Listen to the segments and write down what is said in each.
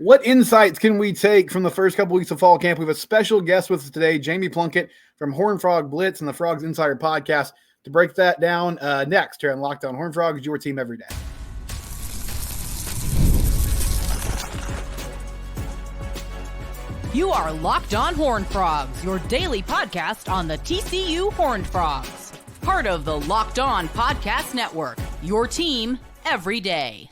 What insights can we take from the first couple weeks of fall camp? We have a special guest with us today, Jamie Plunkett from Horned Frog Blitz and the Frogs Insider Podcast, to break that down next here on Locked On Horned Frogs, your team every day. You are Locked On Horned Frogs, your daily podcast on the TCU Horned Frogs. Part of the Locked On Podcast Network, your team every day.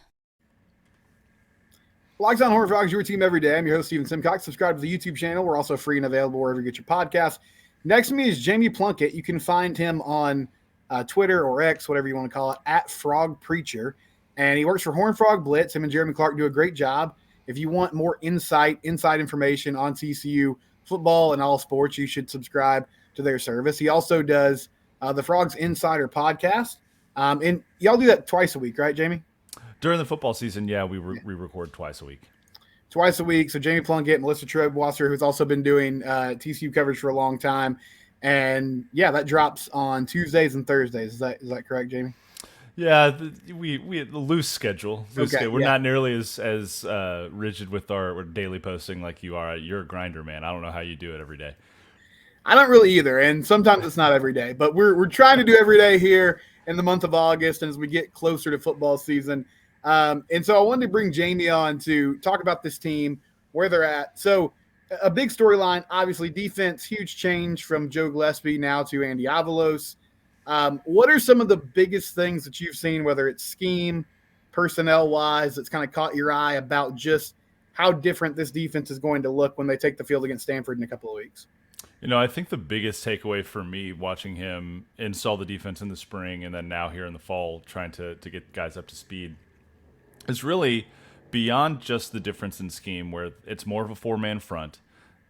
Locked On Horned Frogs, your team every day. I'm your host, Steven Simcox. Subscribe to the YouTube channel. We're also free and available wherever you get your podcasts. Next to me is Jamie Plunkett. You can find him on Twitter or X, whatever you want to call it, at Frog Preacher. And he works for Horned Frog Blitz. Him and Jeremy Clark do a great job. If you want more inside information on TCU football and all sports, you should subscribe to their service. He also does the Frogs Insider Podcast. And y'all do that twice a week, right, Jamie? During the football season, yeah, we record twice a week. Twice a week. So Jamie Plunkett, Melissa Trebwasser, who's also been doing TCU coverage for a long time. And, yeah, that drops on Tuesdays and Thursdays. Is that correct, Jamie? Yeah, we had a loose schedule. We're not nearly as rigid with our daily posting like you are. You're a grinder, man. I don't know how you do it every day. I don't really either, and sometimes it's not every day. But we're trying to do every day here in the month of August and as we get closer to football season. And so I wanted to bring Jamie on to talk about this team, where they're at. So a big storyline, obviously defense, huge change from Joe Gillespie now to Andy Avalos. What are some of the biggest things that you've seen, whether it's scheme, personnel-wise, that's kind of caught your eye about just how different this defense is going to look when they take the field against Stanford in a couple of weeks? You know, I think the biggest takeaway for me watching him install the defense in the spring and then now here in the fall trying to get guys up to speed is really beyond just the difference in scheme, where it's more of a four-man front.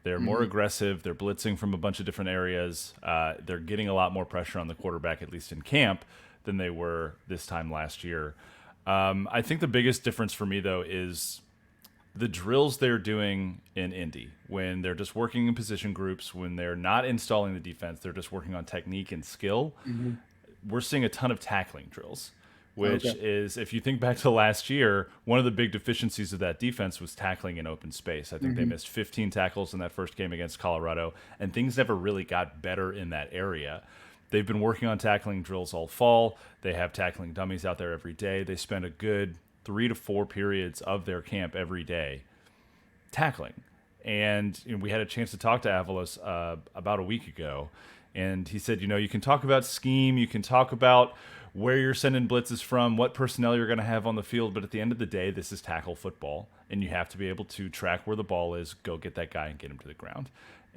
They're more aggressive. They're blitzing from a bunch of different areas. They're getting a lot more pressure on the quarterback, at least in camp, than they were this time last year. I think the biggest difference for me, though, is the drills they're doing in Indy, when they're just working in position groups, when they're not installing the defense, they're just working on technique and skill. We're seeing a ton of tackling drills, which is, if you think back to last year, one of the big deficiencies of that defense was tackling in open space. I think they missed 15 tackles in that first game against Colorado, and things never really got better in that area. They've been working on tackling drills all fall. They have tackling dummies out there every day. They spend a good 3 to 4 periods of their camp every day tackling. And we had a chance to talk to Avalos about a week ago, and he said, you can talk about scheme, you can talk about where you're sending blitzes from, what personnel you're going to have on the field, but at the end of the day, this is tackle football, and you have to be able to track where the ball is, go get that guy and get him to the ground.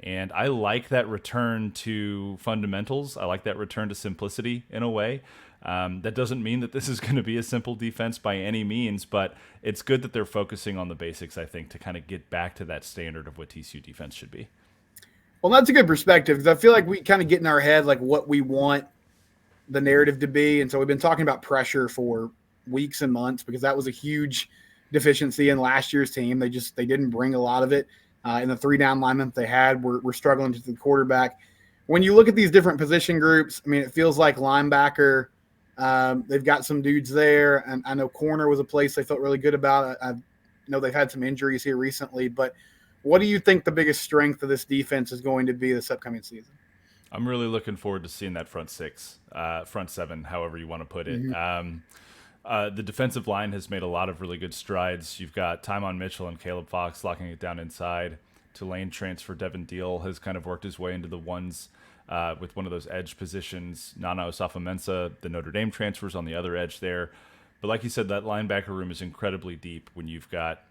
And I like that return to fundamentals. I like that return to simplicity in a way. That doesn't mean that this is going to be a simple defense by any means, but it's good that they're focusing on the basics, I think, to kind of get back to that standard of what TCU defense should be. Well, that's a good perspective, because I feel like we kind of get in our head like what we want the narrative to be. And so we've been talking about pressure for weeks and months, because that was a huge deficiency in last year's team. They didn't bring a lot of it. In the 3-down linemen they had, we're struggling to the quarterback. When you look at these different position groups, I mean, it feels like linebacker, they've got some dudes there. And I know corner was a place they felt really good about. I know they've had some injuries here recently, but what do you think the biggest strength of this defense is going to be this upcoming season? I'm really looking forward to seeing that front seven, however you want to put it. The defensive line has made a lot of really good strides. You've got Tymon Mitchell and Caleb Fox locking it down inside. Tulane transfer Devin Deal has kind of worked his way into the ones with one of those edge positions. Nana Osafo-Mensah, the Notre Dame transfers on the other edge there. But like you said, that linebacker room is incredibly deep when you've got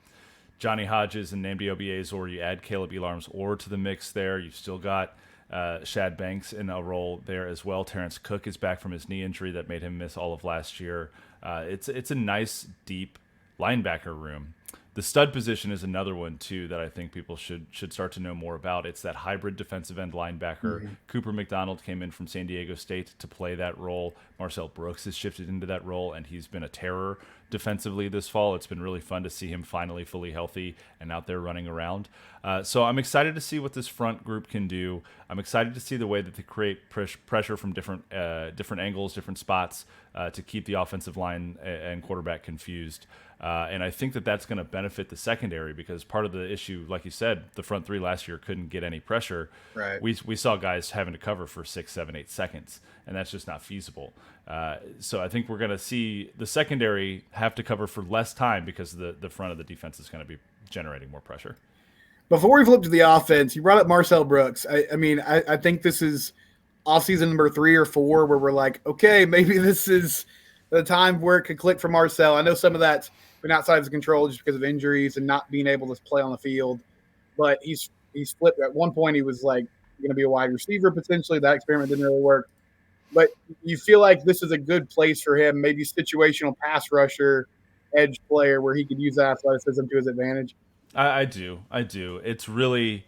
Johnny Hodges and Nnamdi Obiezor, or you add Caleb Elarms-Orr to the mix there. You've still got Shad Banks in a role there as well. Terrence Cook is back from his knee injury that made him miss all of last year. It's a nice, deep linebacker room. The stud position is another one, too, that I think people should start to know more about. It's that hybrid defensive end linebacker. Cooper McDonald came in from San Diego State to play that role. Marcel Brooks has shifted into that role, and he's been a terror defensively this fall. It's been really fun to see him finally fully healthy and out there running around. So I'm excited to see what this front group can do. I'm excited to see the way that they create pressure from different angles, different spots to keep the offensive line and quarterback confused. And I think that that's going to benefit the secondary because part of the issue, like you said, the front three last year couldn't get any pressure. Right. We saw guys having to cover for 6, 7, 8 seconds, and that's just not feasible. So I think we're going to see the secondary have to cover for less time because the front of the defense is going to be generating more pressure. Before we flip to the offense, you brought up Marcel Brooks. I think this is offseason number 3 or 4 where we're like, okay, maybe this is the time where it could click for Marcel. I know some of that's been outside of his control just because of injuries and not being able to play on the field. But he's flipped. At one point, he was like going to be a wide receiver potentially. That experiment didn't really work. But you feel like this is a good place for him, maybe situational pass rusher, edge player, where he could use that athleticism to his advantage. I do. It's really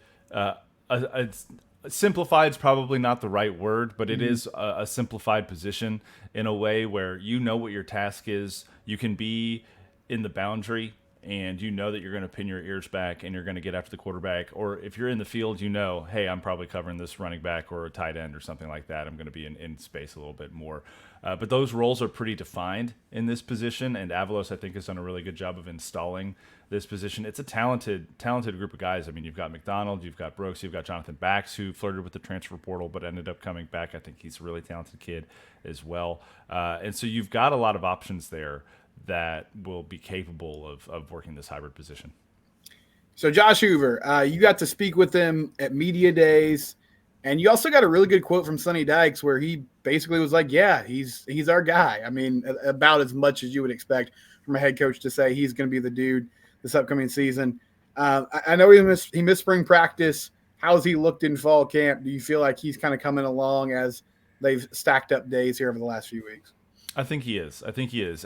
it's simplified is probably not the right word, but it is a simplified position in a way where you know what your task is. You can be in the boundary and you know that you're going to pin your ears back and you're going to get after the quarterback. Or if you're in the field, you know, hey, I'm probably covering this running back or a tight end or something like that. I'm going to be in space a little bit more. But those roles are pretty defined in this position, and Avalos, I think, has done a really good job of installing this position. It's a talented group of guys. I mean, you've got McDonald, you've got Brooks, you've got Jonathan Bax, who flirted with the transfer portal but ended up coming back. I think he's a really talented kid as well. And so you've got a lot of options there that will be capable of working this hybrid position. So Josh Hoover, you got to speak with him at media days, and you also got a really good quote from Sonny Dykes where he basically was like, yeah, he's our guy. I mean, about as much as you would expect from a head coach to say he's going to be the dude this upcoming season. I know he missed spring practice. How's he looked in fall camp? Do you feel like he's kind of coming along as they've stacked up days here over the last few weeks? I think he is.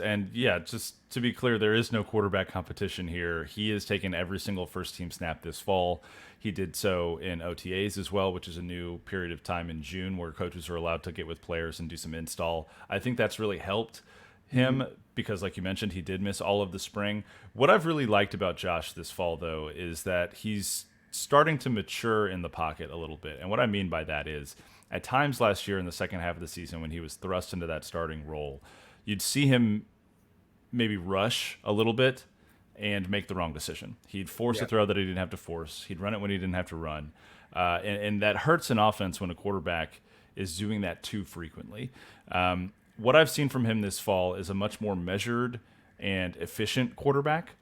And yeah, just to be clear, there is no quarterback competition here. He has taken every single first-team snap this fall. He did so in OTAs as well, which is a new period of time in June where coaches are allowed to get with players and do some install. I think that's really helped him because, like you mentioned, he did miss all of the spring. What I've really liked about Josh this fall, though, is that he's starting to mature in the pocket a little bit. And what I mean by that is, at times last year in the second half of the season when he was thrust into that starting role, you'd see him maybe rush a little bit and make the wrong decision. He'd force a throw that he didn't have to force. He'd run it when he didn't have to run. And that hurts an offense when a quarterback is doing that too frequently. What I've seen from him this fall is a much more measured and efficient quarterback.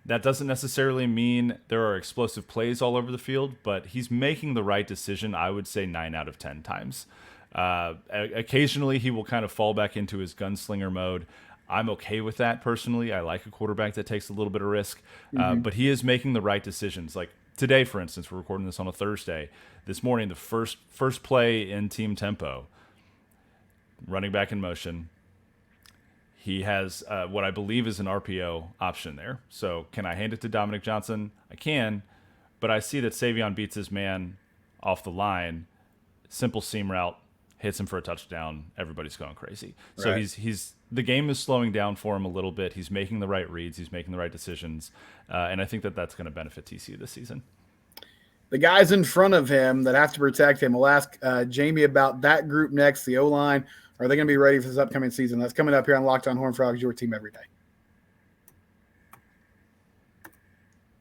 That doesn't necessarily mean there are explosive plays all over the field, but he's making the right decision, I would say 9 out of 10 times. Occasionally, he will kind of fall back into his gunslinger mode. I'm okay with that personally. I like a quarterback that takes a little bit of risk, but he is making the right decisions. Like today, for instance, we're recording this on a Thursday. This morning, the first play in team tempo, running back in motion. He has what I believe is an RPO option there. So can I hand it to Dominic Johnson? I can, but I see that Savion beats his man off the line. Simple seam route, hits him for a touchdown. Everybody's going crazy. Right. So he's the game is slowing down for him a little bit. He's making the right reads. He's making the right decisions. And I think that that's going to benefit TCU this season. The guys in front of him that have to protect him, we'll ask Jamie about that group next, the O-line. Are they going to be ready for this upcoming season? That's coming up here on Locked On Horned Frogs, your team every day.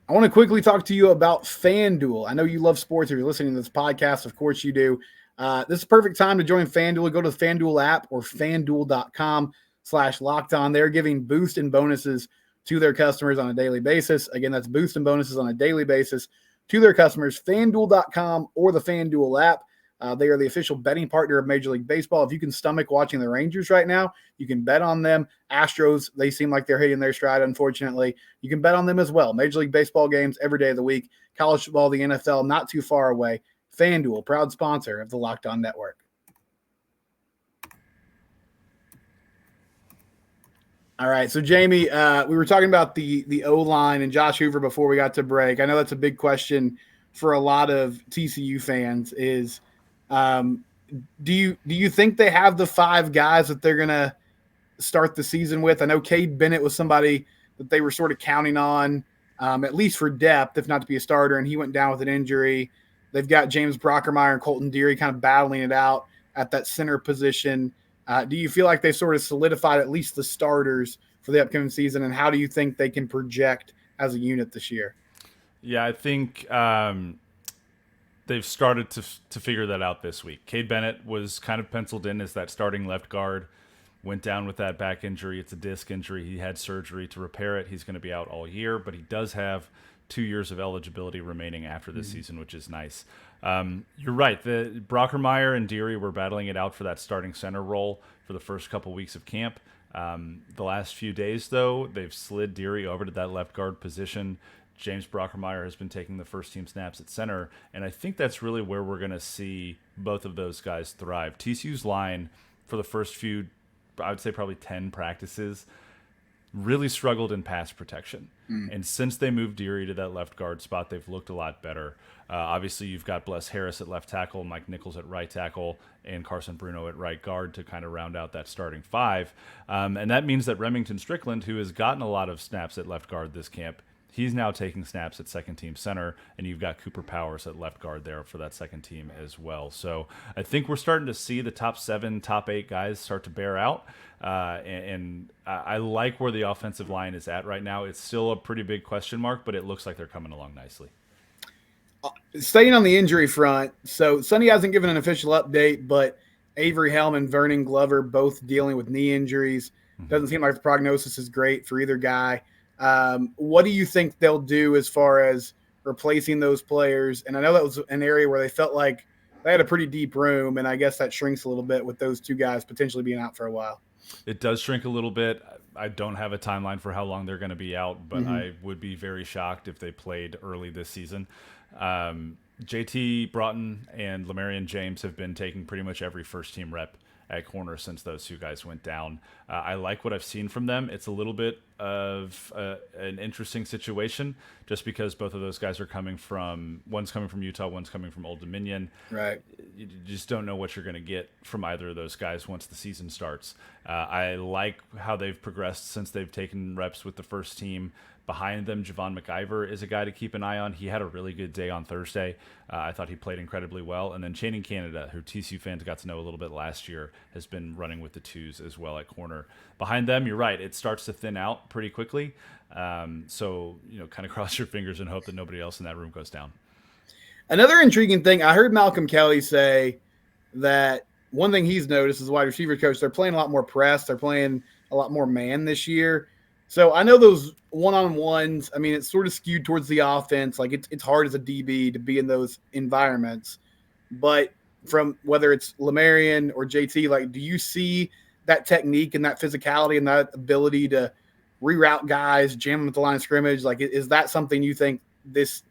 I want to quickly talk to you about FanDuel. I know you love sports. If you're listening to this podcast, of course you do. This is a perfect time to join FanDuel. Go to the FanDuel app or FanDuel.com/LockedOn. They're giving boost and bonuses to their customers on a daily basis. Again, that's boost and bonuses on a daily basis to their customers. FanDuel.com or the FanDuel app. They are the official betting partner of Major League Baseball. If you can stomach watching the Rangers right now, you can bet on them. Astros, they seem like they're hitting their stride, unfortunately. You can bet on them as well. Major League Baseball games every day of the week. College football, the NFL, not too far away. FanDuel, proud sponsor of the Locked On Network. All right, so Jamie, we were talking about the O-line and Josh Hoover before we got to break. I know that's a big question for a lot of TCU fans is – do you think they have the 5 guys that they're going to start the season with? I know Cade Bennett was somebody that they were sort of counting on, at least for depth, if not to be a starter, and he went down with an injury. They've got James Brockermeyer and Colton Deary kind of battling it out at that center position. Do you feel like they sort of solidified at least the starters for the upcoming season, and how do you think they can project as a unit this year? Yeah, I think they've started to figure that out this week. Cade Bennett was kind of penciled in as that starting left guard. Went down with that back injury. It's a disc injury. He had surgery to repair it. He's going to be out all year, but he does have 2 years of eligibility remaining after this season, which is nice. You're right. The Brockermeyer and Deary were battling it out for that starting center role for the first couple weeks of camp. The last few days, though, they've slid Deary over to that left guard position. James Brockermeyer has been taking the first team snaps at center, and I think that's really where we're going to see both of those guys thrive. TCU's line for the first few, I would say probably 10 practices, really struggled in pass protection. And since they moved Deary to that left guard spot, they've looked a lot better. Obviously, you've got Bless Harris at left tackle, Mike Nichols at right tackle, and Carson Bruno at right guard to kind of round out that starting five. And that means that Remington Strickland, who has gotten a lot of snaps at left guard this camp, he's now taking snaps at second team center, and you've got Cooper Powers at left guard there for that second team as well. So I think we're starting to see the top 7, top 8 guys start to bear out. And I like where the offensive line is at right now. It's still a pretty big question mark, but it looks like they're coming along nicely. Staying on the injury front, so Sonny hasn't given an official update, but Avery Helm and Vernon Glover both dealing with knee injuries. Doesn't seem like the prognosis is great for either guy. What do you think they'll do as far as replacing those players? And I know that was an area where they felt like they had a pretty deep room, and I guess that shrinks a little bit with those two guys potentially being out for a while. It does shrink a little bit. I don't have a timeline for how long they're going to be out, but I would be very shocked if they played early this season. JT Broughton and Lamarian James have been taking pretty much every first-team rep at corner since those two guys went down. I like what I've seen from them. It's a little bit of an interesting situation just because both of those guys are one's coming from Utah, one's coming from Old Dominion. Right. You just don't know what you're going to get from either of those guys once the season starts. I like how they've progressed since they've taken reps with the first team. Behind them, Javon McIver is a guy to keep an eye on. He had a really good day on Thursday. I thought he played incredibly well. And then Channing Canada, who TCU fans got to know a little bit last year, has been running with the twos as well at corner. Behind them, you're right, it starts to thin out pretty quickly. So, kind of cross your fingers and hope that nobody else in that room goes down. Another intriguing thing, I heard Malcolm Kelly say that one thing he's noticed as a wide receiver coach, they're playing a lot more press. They're playing a lot more man this year. So I know those one-on-ones, I mean, it's sort of skewed towards the offense. Like it's hard as a DB to be in those environments. But from whether it's Lamarian or JT, like, do you see that technique and that physicality and that ability to reroute guys, jam them at the line of scrimmage? Like, is that something you think this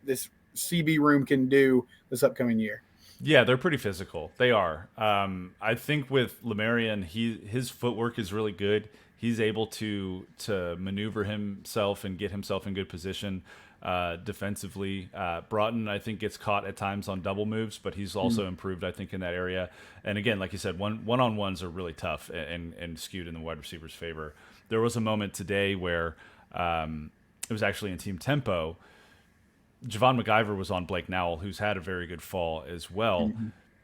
CB room can do this upcoming year? Yeah, they're pretty physical. They are. I think with Lamarian, his footwork is really good. He's able to maneuver himself and get himself in good position defensively. Broughton, I think, gets caught at times on double moves, but he's also improved, I think, in that area. And again, like you said, one-on-ones are really tough and skewed in the wide receiver's favor. There was a moment today where it was actually in team tempo. Javon McIver was on Blake Nowell, who's had a very good fall as well,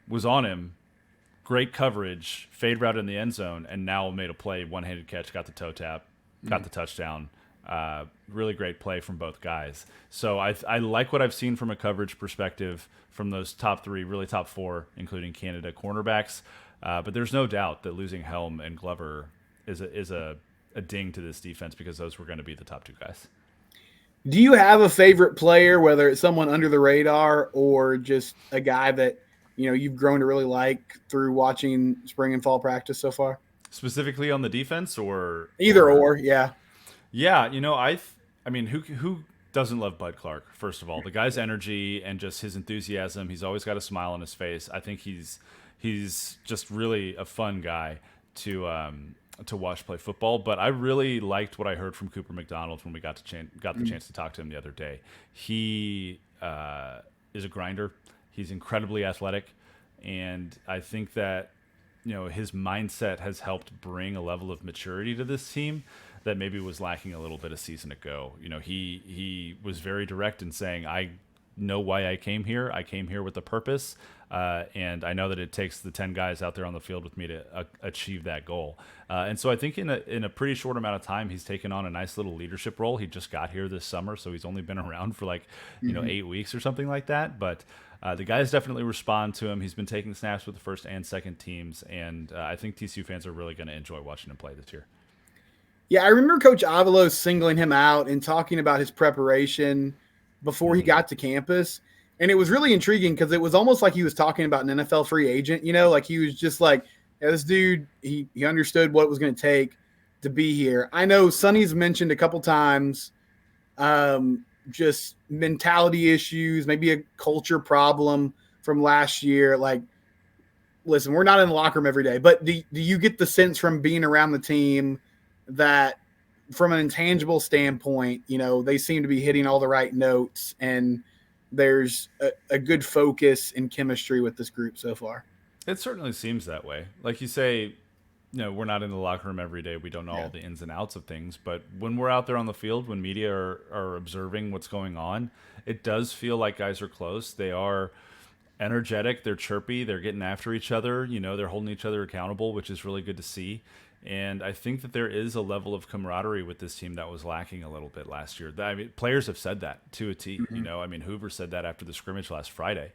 was on him. Great coverage, fade route in the end zone, and Nowell made a play, one-handed catch, got the toe tap, got the touchdown. Really great play from both guys. So I like what I've seen from a coverage perspective from those top 3, really top 4, including Canada cornerbacks. But there's no doubt that losing Helm and Glover is a ding to this defense because those were going to be the top 2 guys. Do you have a favorite player, whether it's someone under the radar or just a guy that you've grown to really like through watching spring and fall practice so far? Specifically on the defense or either or, yeah. Yeah, I mean, who doesn't love Bud Clark? First of all, the guy's energy and just his enthusiasm. He's always got a smile on his face. I think he's just really a fun guy to watch play football. But I really liked what I heard from Cooper McDonald when we got the chance to talk to him the other day. He is a grinder. He's incredibly athletic, and I think that his mindset has helped bring a level of maturity to this team that maybe was lacking a little bit a season ago. He was very direct in saying, I know why I came here. I came here with a purpose. And I know that it takes the 10 guys out there on the field with me to achieve that goal. And so I think in a pretty short amount of time, he's taken on a nice little leadership role. He just got here this summer, so he's only been around for 8 weeks or something like that. But the guys definitely respond to him. He's been taking snaps with the first and second teams, and I think TCU fans are really going to enjoy watching him play this year. Yeah, I remember Coach Avalos singling him out and talking about his preparation before he got to campus. And it was really intriguing because it was almost like he was talking about an NFL free agent, like he was just like, yeah, this dude, he understood what it was going to take to be here. I know Sonny's mentioned a couple times just mentality issues, maybe a culture problem from last year. Like, listen, we're not in the locker room every day, but do you get the sense from being around the team that from an intangible standpoint, they seem to be hitting all the right notes and there's a good focus and chemistry with this group so far? It certainly seems that way. Like you say, we're not in the locker room every day. We don't know all the ins and outs of things. But when we're out there on the field, when media are observing what's going on, it does feel like guys are close. They are energetic. They're chirpy. They're getting after each other. They're holding each other accountable, which is really good to see. And I think that there is a level of camaraderie with this team that was lacking a little bit last year. I mean, players have said that to a T. Hoover said that after the scrimmage last Friday.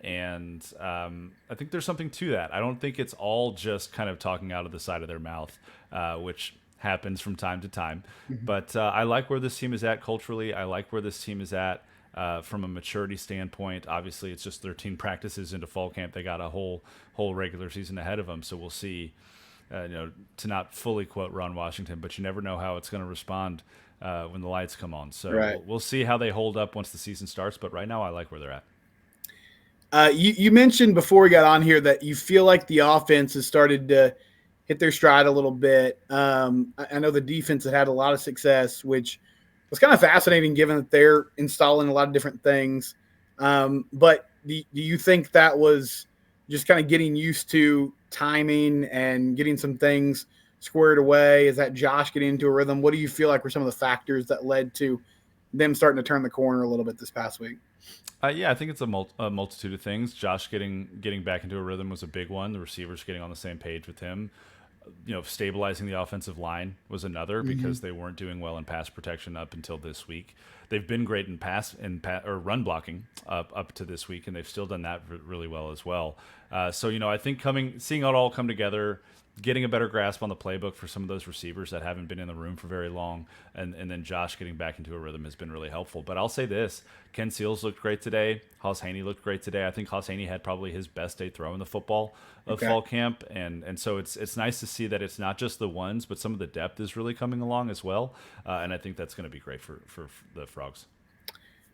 And I think there's something to that. I don't think it's all just kind of talking out of the side of their mouth, which happens from time to time. But I like where this team is at culturally. I like where this team is at from a maturity standpoint. Obviously, it's just 13 practices into fall camp. They got a whole regular season ahead of them. So we'll see. To not fully quote Ron Washington, but you never know how it's going to respond when the lights come on. So we'll see how they hold up once the season starts. But right now, I like where they're at. You mentioned before we got on here that you feel like the offense has started to hit their stride a little bit. I know the defense had a lot of success, which was kind of fascinating given that they're installing a lot of different things. But do you think that was just kind of getting used to timing and getting some things squared away? Is that Josh getting into a rhythm? What do you feel like were some of the factors that led to them starting to turn the corner a little bit this past week? Yeah, I think it's a multitude of things. Josh getting back into a rhythm was a big one. The receivers getting on the same page with him. Stabilizing the offensive line was another because they weren't doing well in pass protection up until this week. They've been great in or run blocking up to this week, and they've still done that really well as well. So I think seeing it all come together, getting a better grasp on the playbook for some of those receivers that haven't been in the room for very long, and then Josh getting back into a rhythm has been really helpful. But I'll say this, Ken Seals looked great today. Haas Haney looked great today. I think Haas Haney had probably his best day throwing the football of fall camp, and so it's nice to see that it's not just the ones, but some of the depth is really coming along as well, and I think that's going to be great for the Frogs.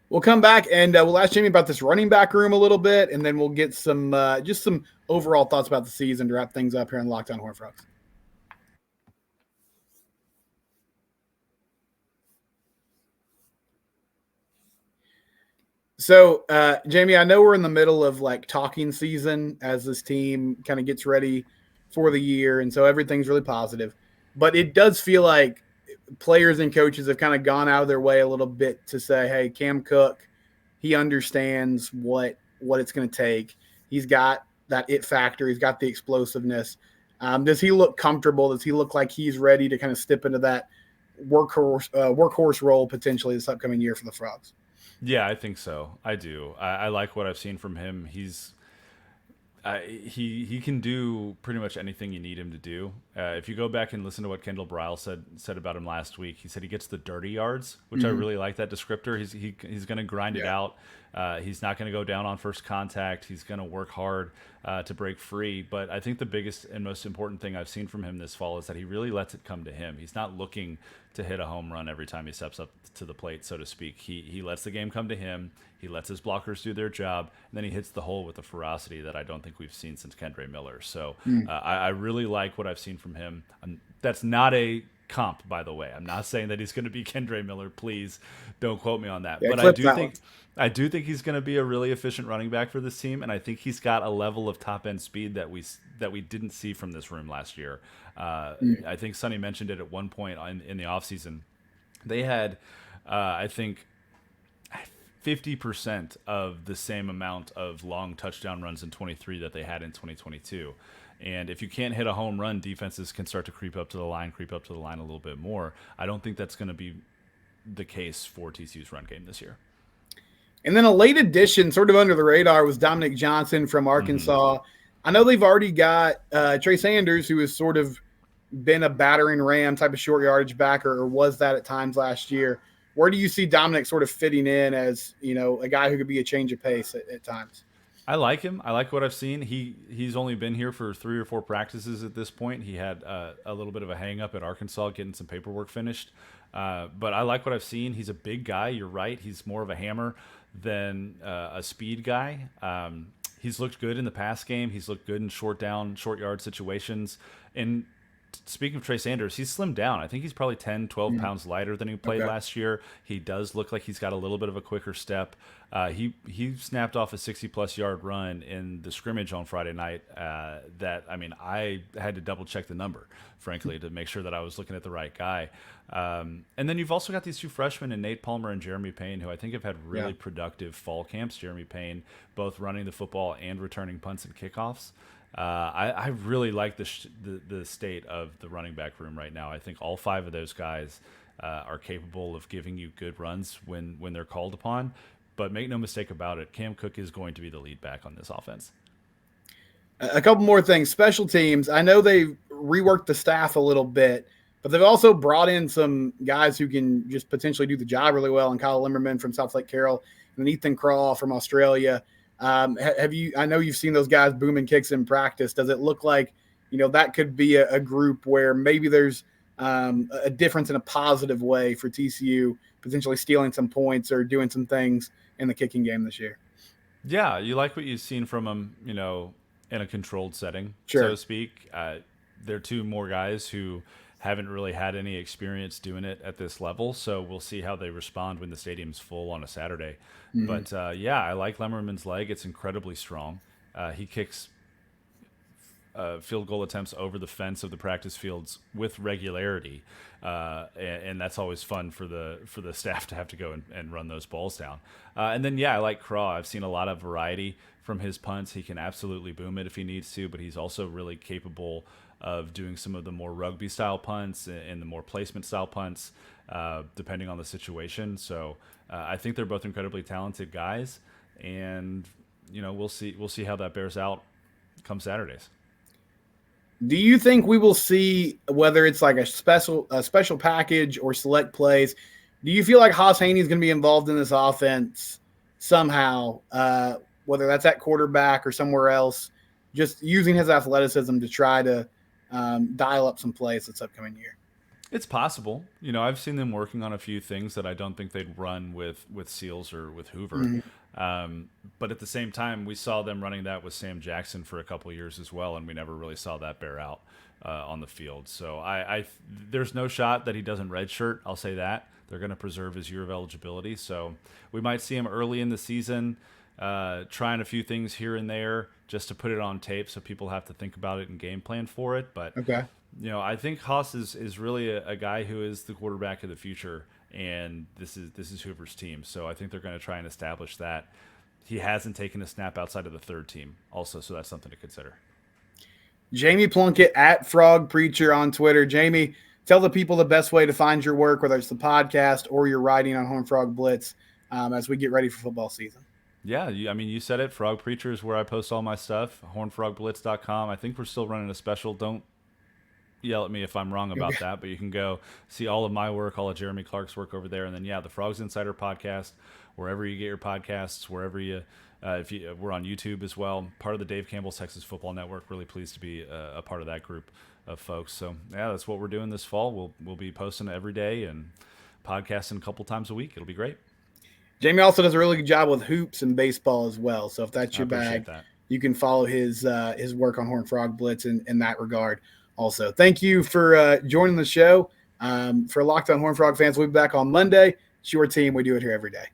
We'll come back and we'll ask Jamie about this running back room a little bit, and then we'll get some just some overall thoughts about the season to wrap things up here on Locked On Horned Frogs. So, Jamie, I know we're in the middle of talking season as this team kind of gets ready for the year, and so everything's really positive. But it does feel like players and coaches have kind of gone out of their way a little bit to say, hey, Cam Cook, he understands what it's going to take. He's got that it factor. He's got the explosiveness. Does he look comfortable? Does he look like he's ready to kind of step into that workhorse role potentially this upcoming year for the Frogs? Yeah, I think so. I do. I like what I've seen from him. He can do pretty much anything you need him to do. If you go back and listen to what Kendall Brile said about him last week, he said he gets the dirty yards, which I really like that descriptor. He's going to grind it out. He's not going to go down on first contact. He's going to work hard to break free. But I think the biggest and most important thing I've seen from him this fall is that he really lets it come to him. He's not looking to hit a home run every time he steps up to the plate, so to speak. He lets the game come to him. He lets his blockers do their job, and then he hits the hole with a ferocity that I don't think we've seen since Kendra Miller. So I really like what I've seen from him. That's not a comp, by the way. I'm not saying that he's going to be Kendra Miller. Please don't quote me on that. But I do think he's going to be a really efficient running back for this team, and I think he's got a level of top-end speed that we didn't see from this room last year. I think Sonny mentioned it at one point in the offseason. They had, I think, 50% of the same amount of long touchdown runs in 23 that they had in 2022. And if you can't hit a home run, defenses can start to creep up to the line a little bit more. I don't think that's going to be the case for TCU's run game this year. And then a late addition, sort of under the radar, was Dominic Johnson from Arkansas. I know they've already got Trey Sanders, who has sort of been a battering ram type of short yardage backer, or was that at times last year. Where do you see Dominic sort of fitting in as, a guy who could be a change of pace at times? I like him. I like what I've seen. He's only been here for 3 or 4 practices at this point. He had a little bit of a hang-up at Arkansas getting some paperwork finished. But I like what I've seen. He's a big guy. You're right. He's more of a hammer than a speed guy. He's looked good in the pass game. He's looked good in short yard situations. And speaking of Trey Sanders, he's slimmed down. I think he's probably 10, 12 pounds lighter than he played last year. He does look like he's got a little bit of a quicker step. He snapped off a 60-plus yard run in the scrimmage on Friday night I had to double-check the number, frankly, to make sure that I was looking at the right guy. And then you've also got these 2 freshmen in Nate Palmer and Jeremy Payne, who I think have had really productive fall camps. Jeremy Payne both running the football and returning punts and kickoffs. I really like the state of the running back room right now. I think all 5 of those guys are capable of giving you good runs when they're called upon. But make no mistake about it, Cam Cook is going to be the lead back on this offense. A couple more things. Special teams. I know they've reworked the staff a little bit, but they've also brought in some guys who can just potentially do the job really well, and Kyle Limmerman from South Lake Carroll and Ethan Craw from Australia. I know you've seen those guys booming kicks in practice. Does it look like, that could be a group where maybe there's a difference in a positive way for TCU, potentially stealing some points or doing some things in the kicking game this year? Yeah, you like what you've seen from them, in a controlled setting, so to speak. They're 2 more guys who haven't really had any experience doing it at this level, so we'll see how they respond when the stadium's full on a Saturday. But I like Lemmerman's leg. It's incredibly strong. He kicks field goal attempts over the fence of the practice fields with regularity, and that's always fun for the staff to have to go and run those balls down. And then I like Craw. I've seen a lot of variety from his punts. He can absolutely boom it if he needs to, but he's also really capable of doing some of the more rugby style punts and the more placement style punts, depending on the situation. So I think they're both incredibly talented guys, and we'll see how that bears out come Saturdays. Do you think we will see, whether it's like a special package or select plays, do you feel like Haas Haney is going to be involved in this offense somehow, whether that's at quarterback or somewhere else, just using his athleticism to try to dial up some plays this upcoming year? It's possible. I've seen them working on a few things that I don't think they'd run with Seals or with Hoover. But at the same time, we saw them running that with Sam Jackson for a couple of years as well, and we never really saw that bear out on the field. So there's no shot that he doesn't redshirt. I'll say that. They're going to preserve his year of eligibility. So we might see him early in the season trying a few things here and there just to put it on tape so people have to think about it and game plan for it. But I think Haas is really a guy who is the quarterback of the future, and this is Hoover's team. So I think they're going to try and establish that. He hasn't taken a snap outside of the 3rd team also, so that's something to consider. Jamie Plunkett at Frog Preacher on Twitter. Jamie, tell the people the best way to find your work, whether it's the podcast or your writing on Horned Frog Blitz, as we get ready for football season. Yeah, you said it. Frog Preacher is where I post all my stuff. HornedFrogBlitz.com. I think we're still running a special. Don't yell at me if I'm wrong about that, but you can go see all of my work, all of Jeremy Clark's work over there. And then, the Frogs Insider podcast, wherever you get your podcasts, wherever you, we're on YouTube as well. Part of the Dave Campbell's Texas Football Network. Really pleased to be a part of that group of folks. So, that's what we're doing this fall. We'll be posting every day and podcasting a couple times a week. It'll be great. Jamie also does a really good job with hoops and baseball as well. So if that's your bag, you can follow his work on Horned Frog Blitz in that regard. Also, thank you for joining the show. For Locked On Horned Frog fans, we'll be back on Monday. It's your team. We do it here every day.